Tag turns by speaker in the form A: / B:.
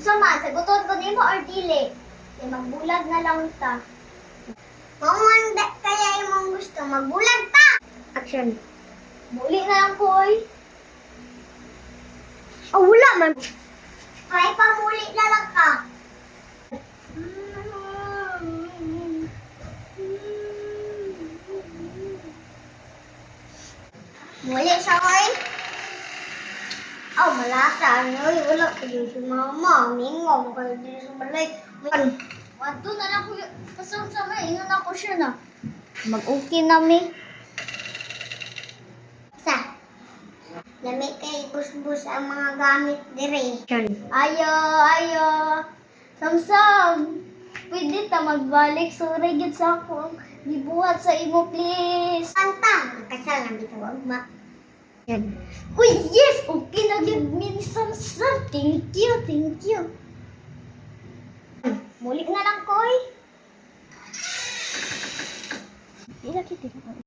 A: Gusto man, saguton ko nimo or dili. Kaya magbulag na lang ta.
B: Mamanda kaya imong gusto magbulag ta.
A: Action. Muli na lang, Koy.
B: Oh, wala man. Kaya pamuli na lang ka. Muli siya, Koy. Oh, malasa. Ay, wala ko din si mama. Mingom ko din sa balay.
A: Wadto na lang ko. Kasama, ingon ako siya na. Mag-okay na, mi.
B: Sa. Lami kay busbus ang mga gamit dire.
A: Ayo, ayo. Samsam. Pwede ta magbalik. Sorry, gid sa ako. Gibuhat sa imo, please.
B: Kanta. Kasal na bitawag ma.
A: Uy, yes! Okay na yun, Min Samsam. Thank you, thank you. Muli na lang, Koy. Ila, kita.